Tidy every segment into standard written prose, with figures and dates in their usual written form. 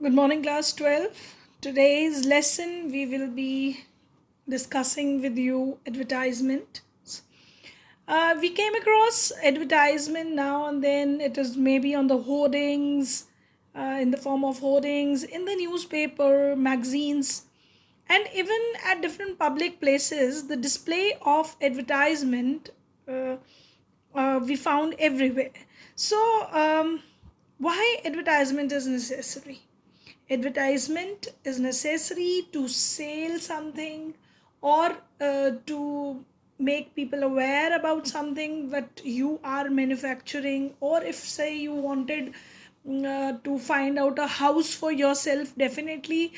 Good morning, class 12. Today's lesson we will be discussing with you advertisement. We came across advertisement now and then. It is maybe on the hoardings, in the form of hoardings, in the newspaper, magazines, and even at different public places. The display of advertisement uh, we found everywhere. So, why advertisement is necessary? Advertisement is necessary to sell something or to make people aware about something that you are manufacturing, or if say you wanted to find out a house for yourself. Definitely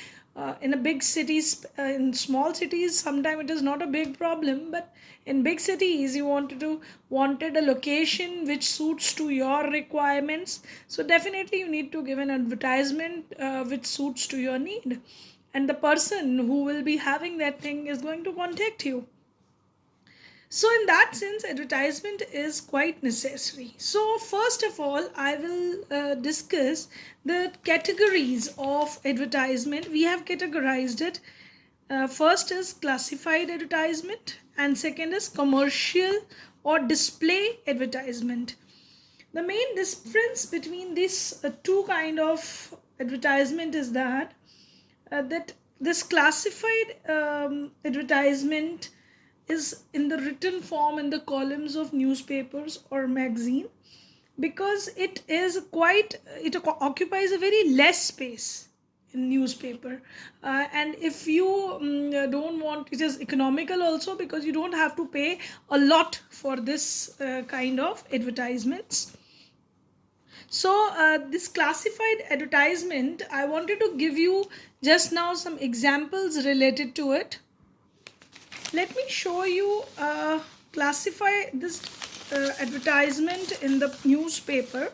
in a big cities, in small cities sometimes it is not a big problem, but in big cities you wanted a location which suits to your requirements. So definitely you need to give an advertisement which suits to your need, and the person who will be having that thing is going to contact you. So, in that sense, advertisement is quite necessary. So, first of all, I will discuss the categories of advertisement. We have categorized it. First is classified advertisement, and second is commercial or display advertisement. The main difference between these two kind of advertisement is that this classified advertisement is in the written form in the columns of newspapers or magazine, because it occupies a very less space in newspaper. And if you don't want, it is economical also, because you don't have to pay a lot for this kind of advertisements. So, this classified advertisement, I wanted to give you just now some examples related to it. Let me show you classify this advertisement in the newspaper.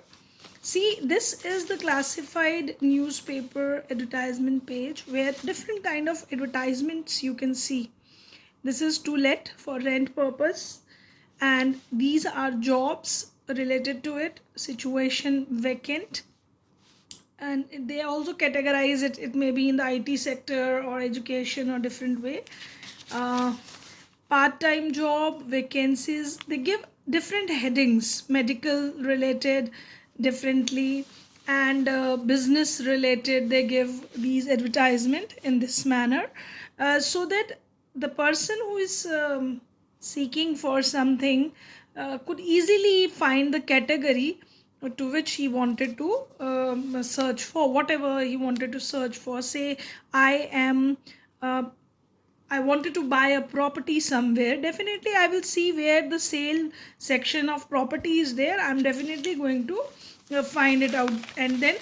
See, this is the classified newspaper advertisement page where different kind of advertisements you can see. This is to let for rent purpose, and these are jobs related to it, situation vacant, and they also categorize it. It may be in the IT sector or education or different way. uh, Part-time job vacancies, they give different headings, medical related differently, and business related, they give these advertisement in this manner, so that the person who is seeking for something could easily find the category to which he wanted to search for, whatever he wanted to search for. Say uh, I wanted to buy a property somewhere. Definitely, I will see where the sale section of property is there. I'm definitely going to find it out, and then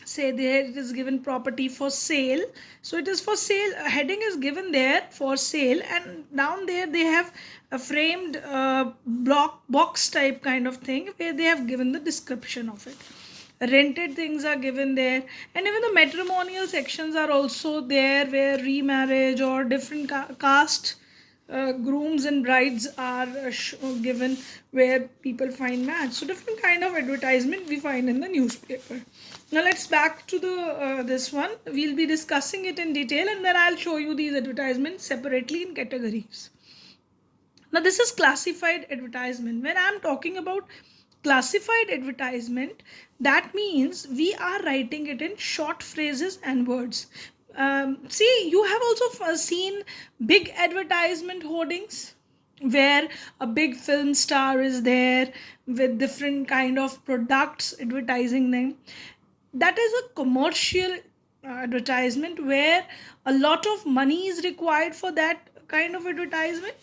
say there it is given property for sale. So it is for sale. A heading is given there for sale, and down there they have a framed block box type kind of thing where they have given the description of it. Rented things are given there, and even the matrimonial sections are also there, where remarriage or different caste grooms and brides are given, where people find match. So different kind of advertisement we find in the newspaper. Now let's back to the this one. We'll be discussing it in detail, and then I'll show you these advertisements separately in categories. Now, this is classified advertisement. When I'm talking about classified advertisement, that means we are writing it in short phrases and words. See, you have also seen big advertisement hoardings where a big film star is there with different kind of products advertising them. That is a commercial advertisement where a lot of money is required for that kind of advertisement.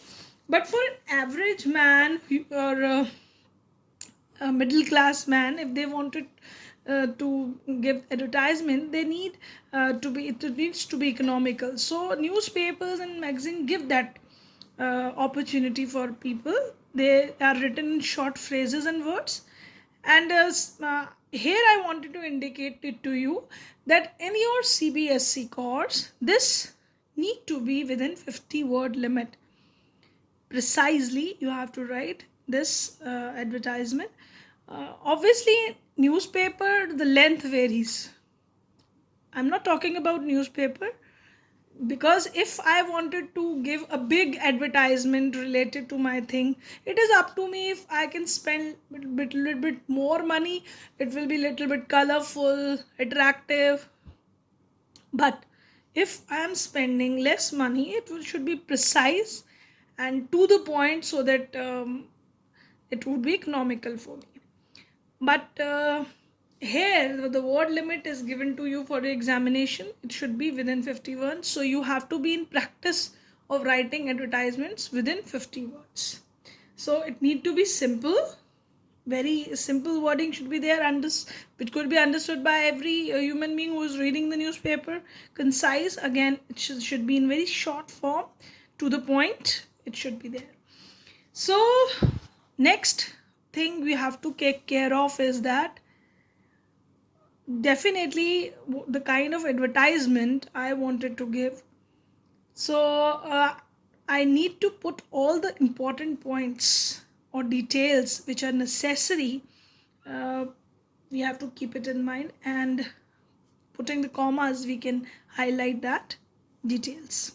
But for an average man or a middle class man, if they wanted to give advertisement, they need to be, it needs to be economical. So newspapers and magazine give that opportunity for people. They are written in short phrases and words. And here I wanted to indicate it to you that in your CBSC course, this need to be within 50 word limit. Precisely you have to write this advertisement. Obviously newspaper, the length varies. I'm not talking about newspaper, because if I wanted to give a big advertisement related to my thing, it is up to me. If I can spend little bit more money, it will be little bit colorful, attractive. But if I am spending less money, should be precise and to the point, so that it would be economical for me. But here the word limit is given to you for the examination. It should be within 50 words. So you have to be in practice of writing advertisements within 50 words. So it need to be simple. Very simple wording should be there, which could be understood by every human being who is reading the newspaper. Concise, again, it should be in very short form, to the point. It should be there. So next thing we have to take care of is that definitely the kind of advertisement I wanted to give. So I need to put all the important points or details which are necessary. uh, we have to keep it in mind, and putting the commas we can highlight that details.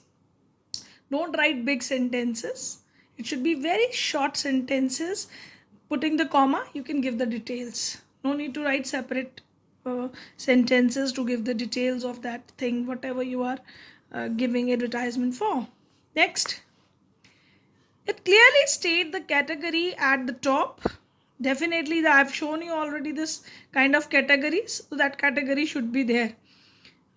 Don't write big sentences. It should be very short sentences. Putting the comma, you can give the details. No need to write separate sentences to give the details of that thing, whatever you are giving advertisement for. Next, it clearly state the category at the top. Definitely, I've shown you already this kind of categories. So that category should be there.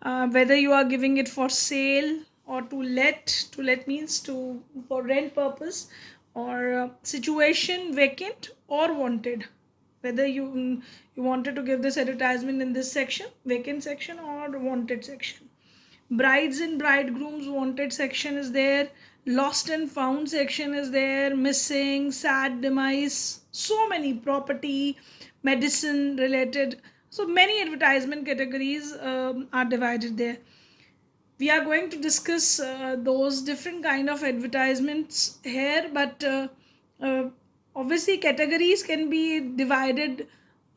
Whether you are giving it for sale or to let means to for rent purpose, or situation, vacant or wanted. Whether you wanted to give this advertisement in this section, vacant section, or wanted section. Brides and bridegrooms wanted section is there. Lost and found section is there. Missing, sad demise, so many, property, medicine related. So many advertisement categories are divided there. We are going to discuss those different kind of advertisements here, but uh, obviously categories can be divided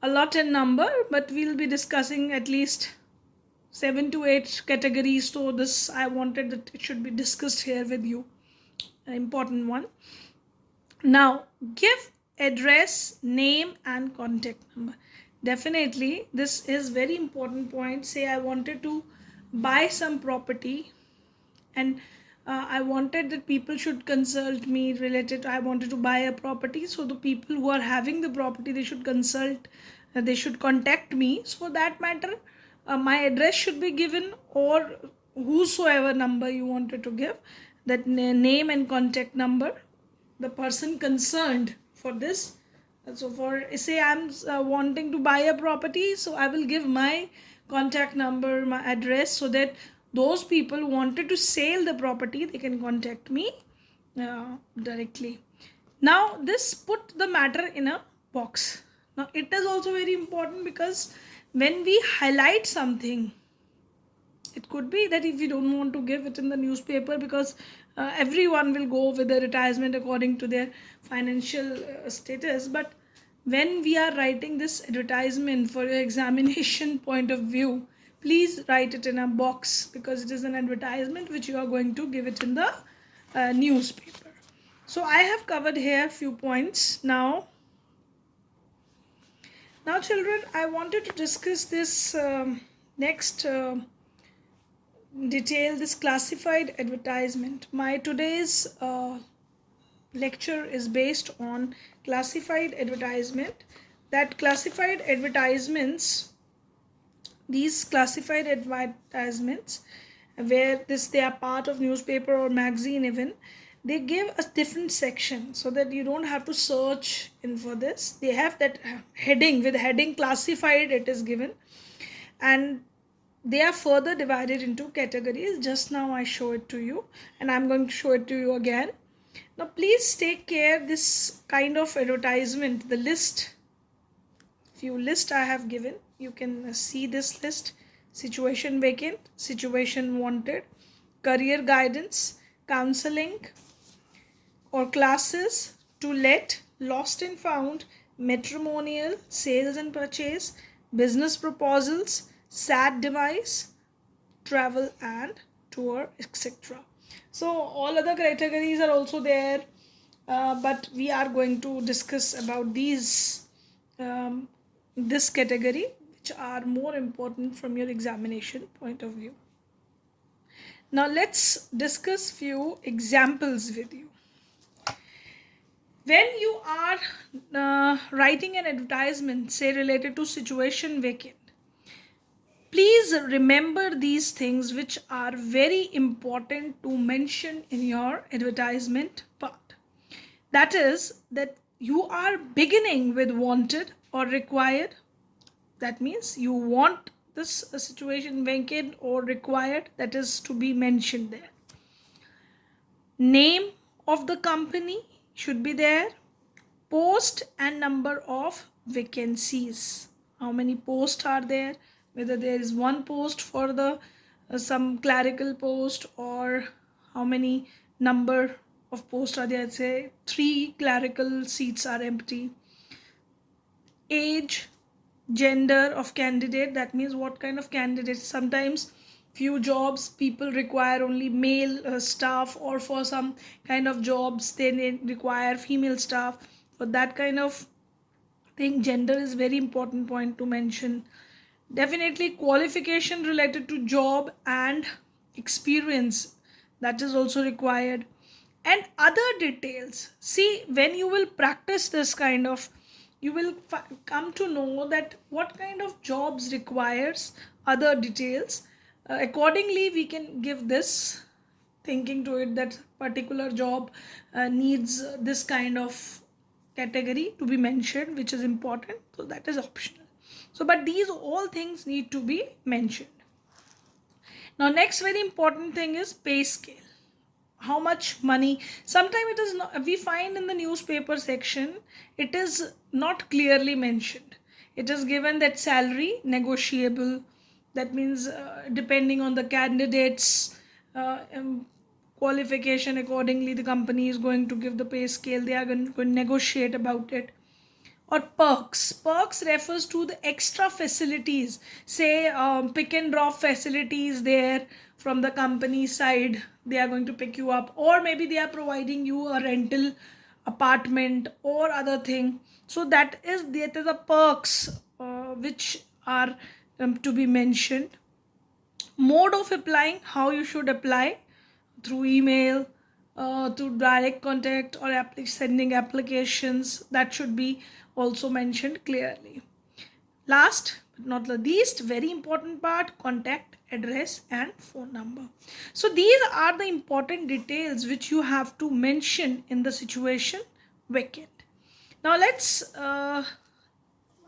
a lot in number, but we'll be discussing at least 7 to 8 categories. So this, I wanted that it should be discussed here with you, an important one. Now, give address, name and contact number. Definitely this is very important point. Say I wanted to buy some property, and I wanted that people should consult me related. I wanted to buy a property, so the people who are having the property, they should consult, they should contact me. So for that matter, my address should be given, or whosoever number you wanted to give, that name and contact number, the person concerned for this. So for say I'm wanting to buy a property, so I will give my contact number, my address, so that those people who wanted to sell the property, they can contact me directly. Now this put the matter in a box. Now it is also very important, because when we highlight something, it could be that if we don't want to give it in the newspaper, because everyone will go with the retirement according to their financial status. But when we are writing this advertisement for your examination point of view, please write it in a box, because it is an advertisement which you are going to give it in the newspaper. So I have covered here few points. Now children, I wanted to discuss this next detail, this classified advertisement. My today's lecture is based on classified advertisement. That classified advertisements, these classified advertisements, where they are part of newspaper or magazine even, they give a different section, so that you don't have to search in for this. They have that heading, with heading classified it is given, and they are further divided into categories. Just now I show it to you, and I'm going to show it to you again. Now please take care, this kind of advertisement, the list, few list I have given, you can see this list: situation vacant, situation wanted, career guidance, counseling or classes, to let, lost and found, matrimonial, sales and purchase, business proposals, sad device, travel and tour, etc. So all other categories are also there, but we are going to discuss about um, this category, which are more important from your examination point of view. Now let's discuss few examples with you. When you are writing an advertisement, say related to situation vacant, please remember these things which are very important to mention in your advertisement part. That is, that you are beginning with wanted or required. That means you want this situation vacant or required, that is to be mentioned there. Name of the company should be there. Post and number of vacancies. How many posts are there? Whether there is one post for the some clerical post, or how many number of posts are there? Say 3 clerical seats are empty. Age, gender of candidate, that means what kind of candidate. Sometimes few jobs people require only male staff, or for some kind of jobs they require female staff. For that kind of thing, gender is very important point to mention. Definitely qualification related to job and experience, that is also required. And other details, see, when you will practice this kind of, you will come to know that what kind of jobs requires other details. Accordingly we can give this thinking to it, that particular job needs this kind of category to be mentioned, which is important, so that is optional. So but these all things need to be mentioned. Now next very important thing is pay scale. How much money? Sometimes it is not, we find in the newspaper section it is not clearly mentioned. It is given that salary negotiable. That means depending on the candidates qualification, accordingly the company is going to give the pay scale. They are going to negotiate about it. Or perks refers to the extra facilities, say pick and drop facilities there from the company side. They are going to pick you up, or maybe they are providing you a rental apartment or other thing. So that is the perks which are to be mentioned. Mode of applying, how you should apply, through email, through direct contact, or sending applications, that should be also mentioned clearly. Last but not the least, very important part, contact address and phone number. So these are the important details which you have to mention in the situation vacant. Now let's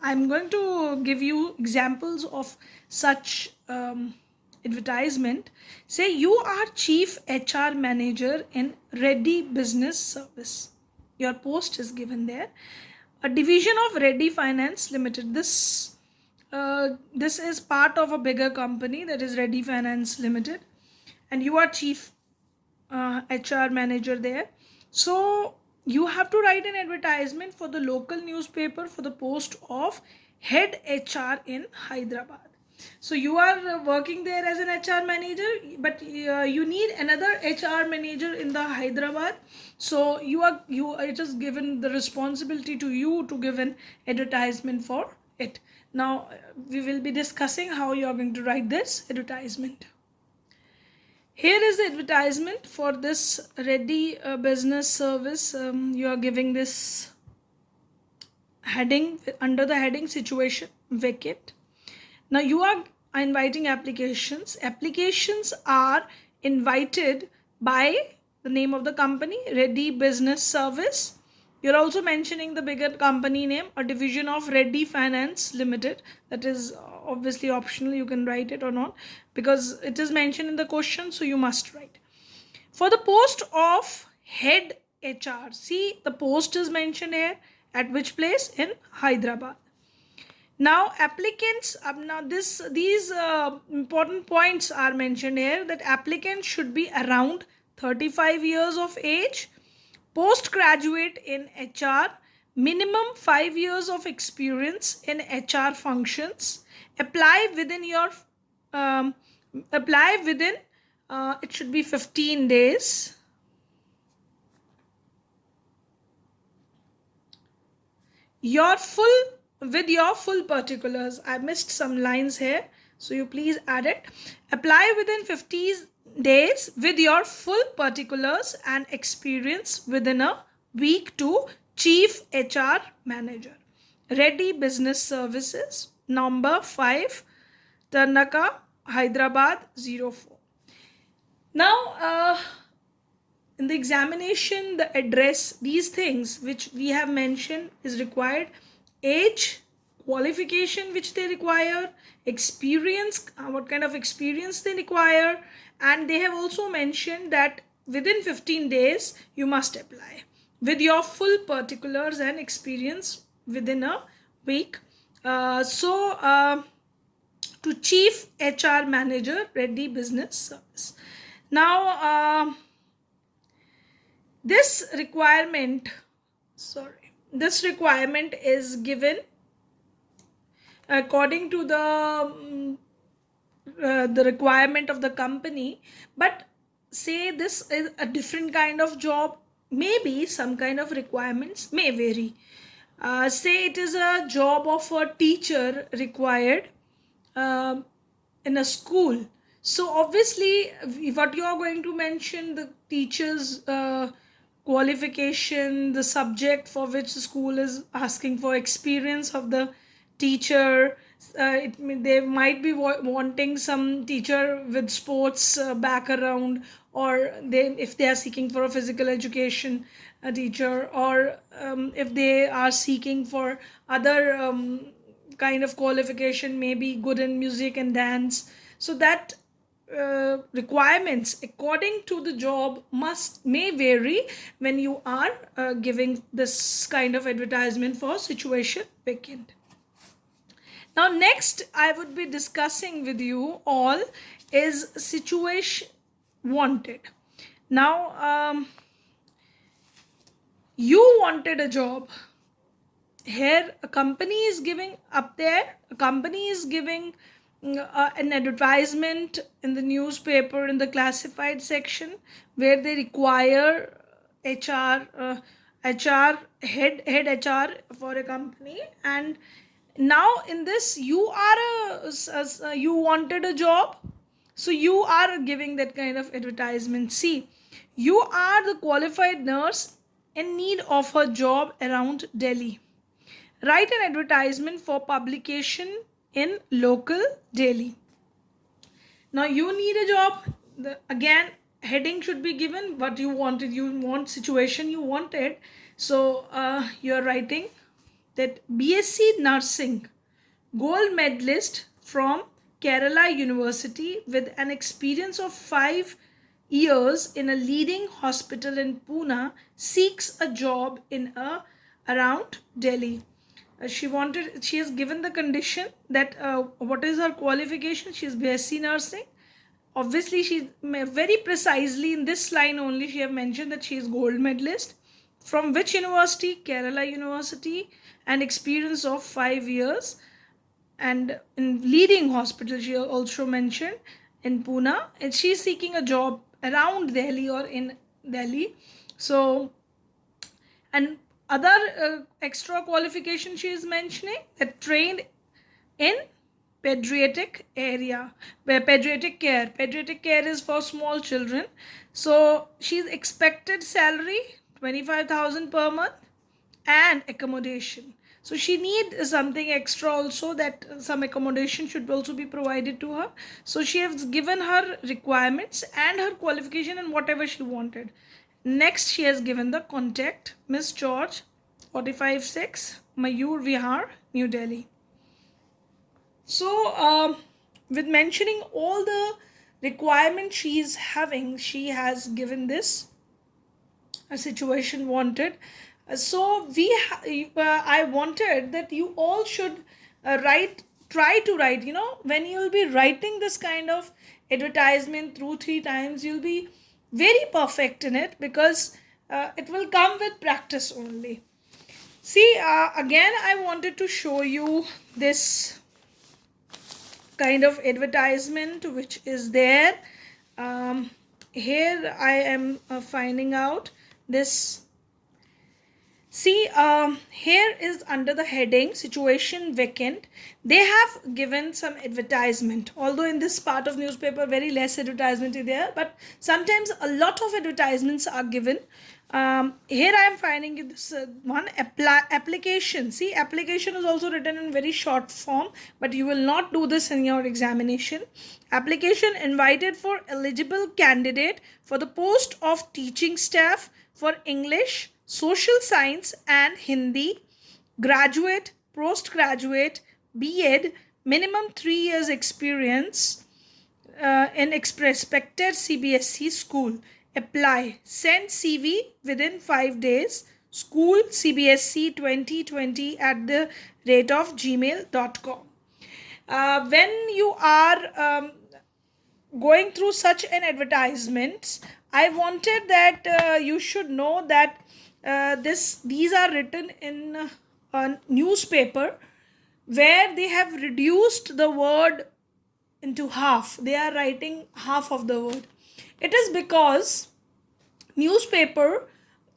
I'm going to give you examples of such advertisement. Say you are chief HR manager in Reddy Business Service. Your post is given there. A division of Reddy Finance Limited. This is part of a bigger company, that is Reddy Finance Limited, and you are chief HR manager there. So you have to write an advertisement for the local newspaper for the post of head HR in Hyderabad. So you are working there as an HR manager, but you need another HR manager in the Hyderabad. So it is given the responsibility to you to give an advertisement for it. Now we will be discussing how you are going to write this advertisement. Here is the advertisement for this Reddy Business Service. You are giving this heading under the heading situation vacant. Now you are inviting applications. Applications are invited by the name of the company, Reddy Business Service. You're also mentioning the bigger company name, a division of Reddy Finance Limited. That is obviously optional. You can write it or not, because it is mentioned in the question, so you must write. For the post of head HR, see the post is mentioned here. At which place? In Hyderabad. Now applicants, these important points are mentioned here, that applicants should be around 35 years of age, postgraduate in HR, minimum 5 years of experience in HR functions, apply within your Apply within, it should be 15 days. Your full, with your full particulars. I missed some lines here, so you please add it. Apply within 50 days with your full particulars and experience within a week to Chief HR Manager. Reddy Business Services, number 5, Tarnaka, Hyderabad 04. Now, in the examination, the address, these things which we have mentioned is required: age, qualification which they require, experience, what kind of experience they require, and they have also mentioned that within 15 days you must apply with your full particulars and experience within a week. To Chief HR Manager, Reddy Business Service. Now, this requirement is given according to the requirement of the company, but say this is a different kind of job, maybe some kind of requirements may vary. Say it is a job of a teacher required um in a school, so obviously what you are going to mention, the teacher's qualification, the subject for which the school is asking for, experience of the teacher. They might be wanting some teacher with sports background, or if they are seeking for a physical education teacher, or if they are seeking for other kind of qualification, maybe good in music and dance. So that requirements according to the job may vary when you are giving this kind of advertisement for situation vacant. Now next I would be discussing with you all is situation wanted. Now, you wanted a job. Here a company is giving up there, a company is giving an advertisement in the newspaper in the classified section where they require HR, HR head HR for a company. And now in this you are you wanted a job, so you are giving that kind of advertisement. See, you are the qualified nurse in need of a job around Delhi. Write an advertisement for publication in local Delhi. Now you need a job. Again, heading should be given. What you wanted, you want situation you wanted. So you are writing that BSc Nursing gold medalist from Kerala University with an experience of 5 years in a leading hospital in Pune seeks a job in around Delhi. She has given the condition that what is her qualification. She is BSc nursing. Obviously she very precisely in this line only she have mentioned that she is gold medalist from which university, Kerala University, and experience of 5 years, and in leading hospital she also mentioned in Pune, and she is seeking a job around Delhi or in Delhi. So, and other extra qualification she is mentioning that trained in pediatric area, where pediatric care is for small children. So she's expected salary 25,000 per month and accommodation. So she need something extra also, that some accommodation should also be provided to her. So she has given her requirements and her qualification and whatever she wanted. Next she has given the contact: Miss George, 45/6, Mayur Vihar, New Delhi. So with mentioning all the requirements she is having, she has given this a situation wanted. So I wanted that you all should try to write, when you'll be writing this kind of advertisement through 3 times, you'll be very perfect in it, because it will come with practice only. See, again I wanted to show you this kind of advertisement which is there. um, Here I am finding out this. See, here is under the heading situation vacant. They have given some advertisement. Although in this part of newspaper, very less advertisement is there, but sometimes a lot of advertisements are given. Here I am finding this one application. See, application is also written in very short form, but you will not do this in your examination. Application invited for eligible candidate for the post of teaching staff for English, social science and Hindi, graduate, postgraduate, B.Ed, minimum 3 years experience in expected CBSE school. Apply. Send CV within 5 days. School CBSE 2020 at the rate of gmail.com. When you are going through such an advertisement, I wanted that you should know that these are written in a newspaper where they have reduced the word into half. They are writing half of the word. It is because newspaper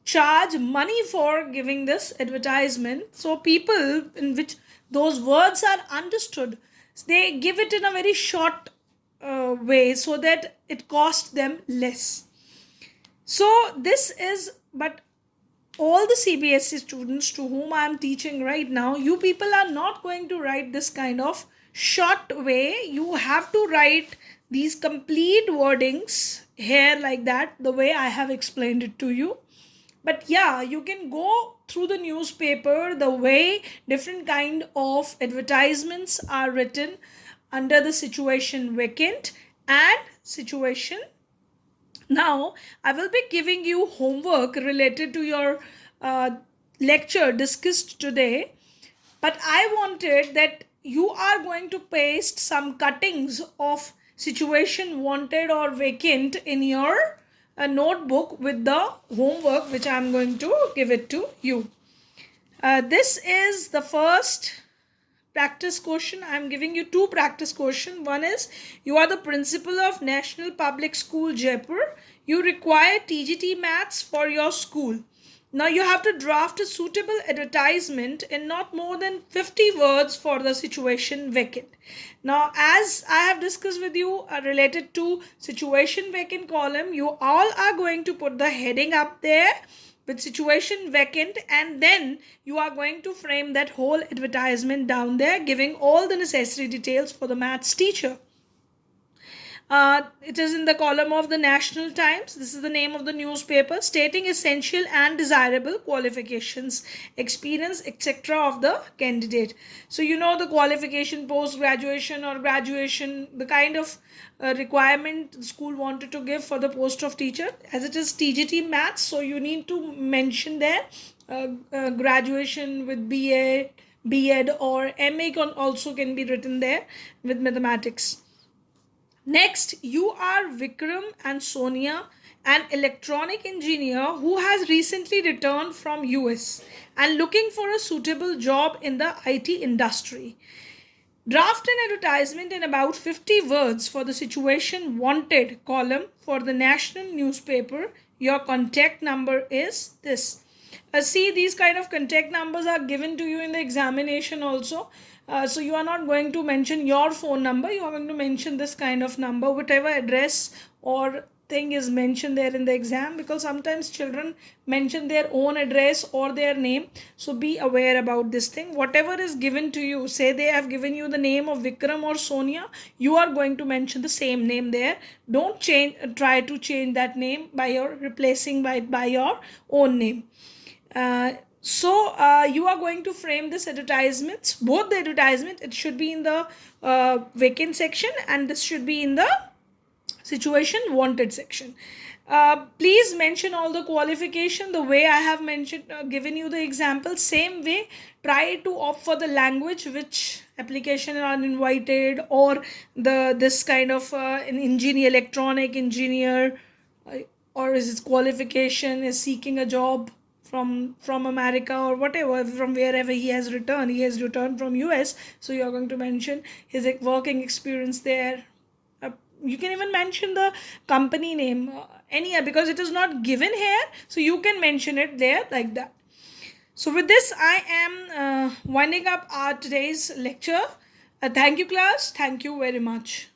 charge money for giving this advertisement, so people in which those words are understood, they give it in a very short way so that it costs them less. So this is, but all the CBSE students to whom I am teaching right now, you people are not going to write this kind of short way. You have to write these complete wordings here like that, the way I have explained it to you. But yeah, you can go through the newspaper, the way different kind of advertisements are written under the situation vacant and situation. Now, I will be giving you homework related to your lecture discussed today, but I wanted that you are going to paste some cuttings of situation wanted or vacant in your notebook with the homework which I am going to give it to you. This is the first practice question. I am giving you two practice questions. One is, you are the principal of National Public School Jaipur. You require TGT maths for your school. Now you have to draft a suitable advertisement in not more than 50 words for the situation vacant. Now, as I have discussed with you related to situation vacant column, you all are going to put the heading up there with situation vacant, and then you are going to frame that whole advertisement down there, giving all the necessary details for the maths teacher. It is in the column of the National Times. This is the name of the newspaper, stating essential and desirable qualifications, experience, etc. of the candidate. So you know the qualification, post graduation or graduation, the kind of requirement the school wanted to give for the post of teacher, as it is TGT maths. So you need to mention there graduation with BA, B.Ed or MA also can be written there with mathematics. Next, you are Vikram and Sonia, an electronic engineer who has recently returned from US and looking for a suitable job in the IT industry. Draft an advertisement in about 50 words for the situation wanted column for the national newspaper. Your contact number is this. See, these kind of contact numbers are given to you in the examination also. So you are not going to mention your phone number. You are going to mention this kind of number, whatever address or thing is mentioned there in the exam, because sometimes children mention their own address or their name. So be aware about this thing. Whatever is given to you, say they have given you the name of Vikram or Sonia, you are going to mention the same name there. Don't try to change that name by replacing by your own name. So you are going to frame this advertisements, both the advertisement, it should be in the vacant section and this should be in the situation wanted section. Please mention all the qualification the way I have mentioned, given you the example. Same way, try to opt for the language which application are invited, or this kind of an engineer, electronic engineer, or is its qualification is seeking a job from America or whatever, from wherever he has returned. He has returned from US, so you're going to mention his working experience there. uh, you can even mention the company name, any, because it is not given here, so you can mention it there like that. So with this, I am winding up our today's lecture. Thank you, class. Thank you very much.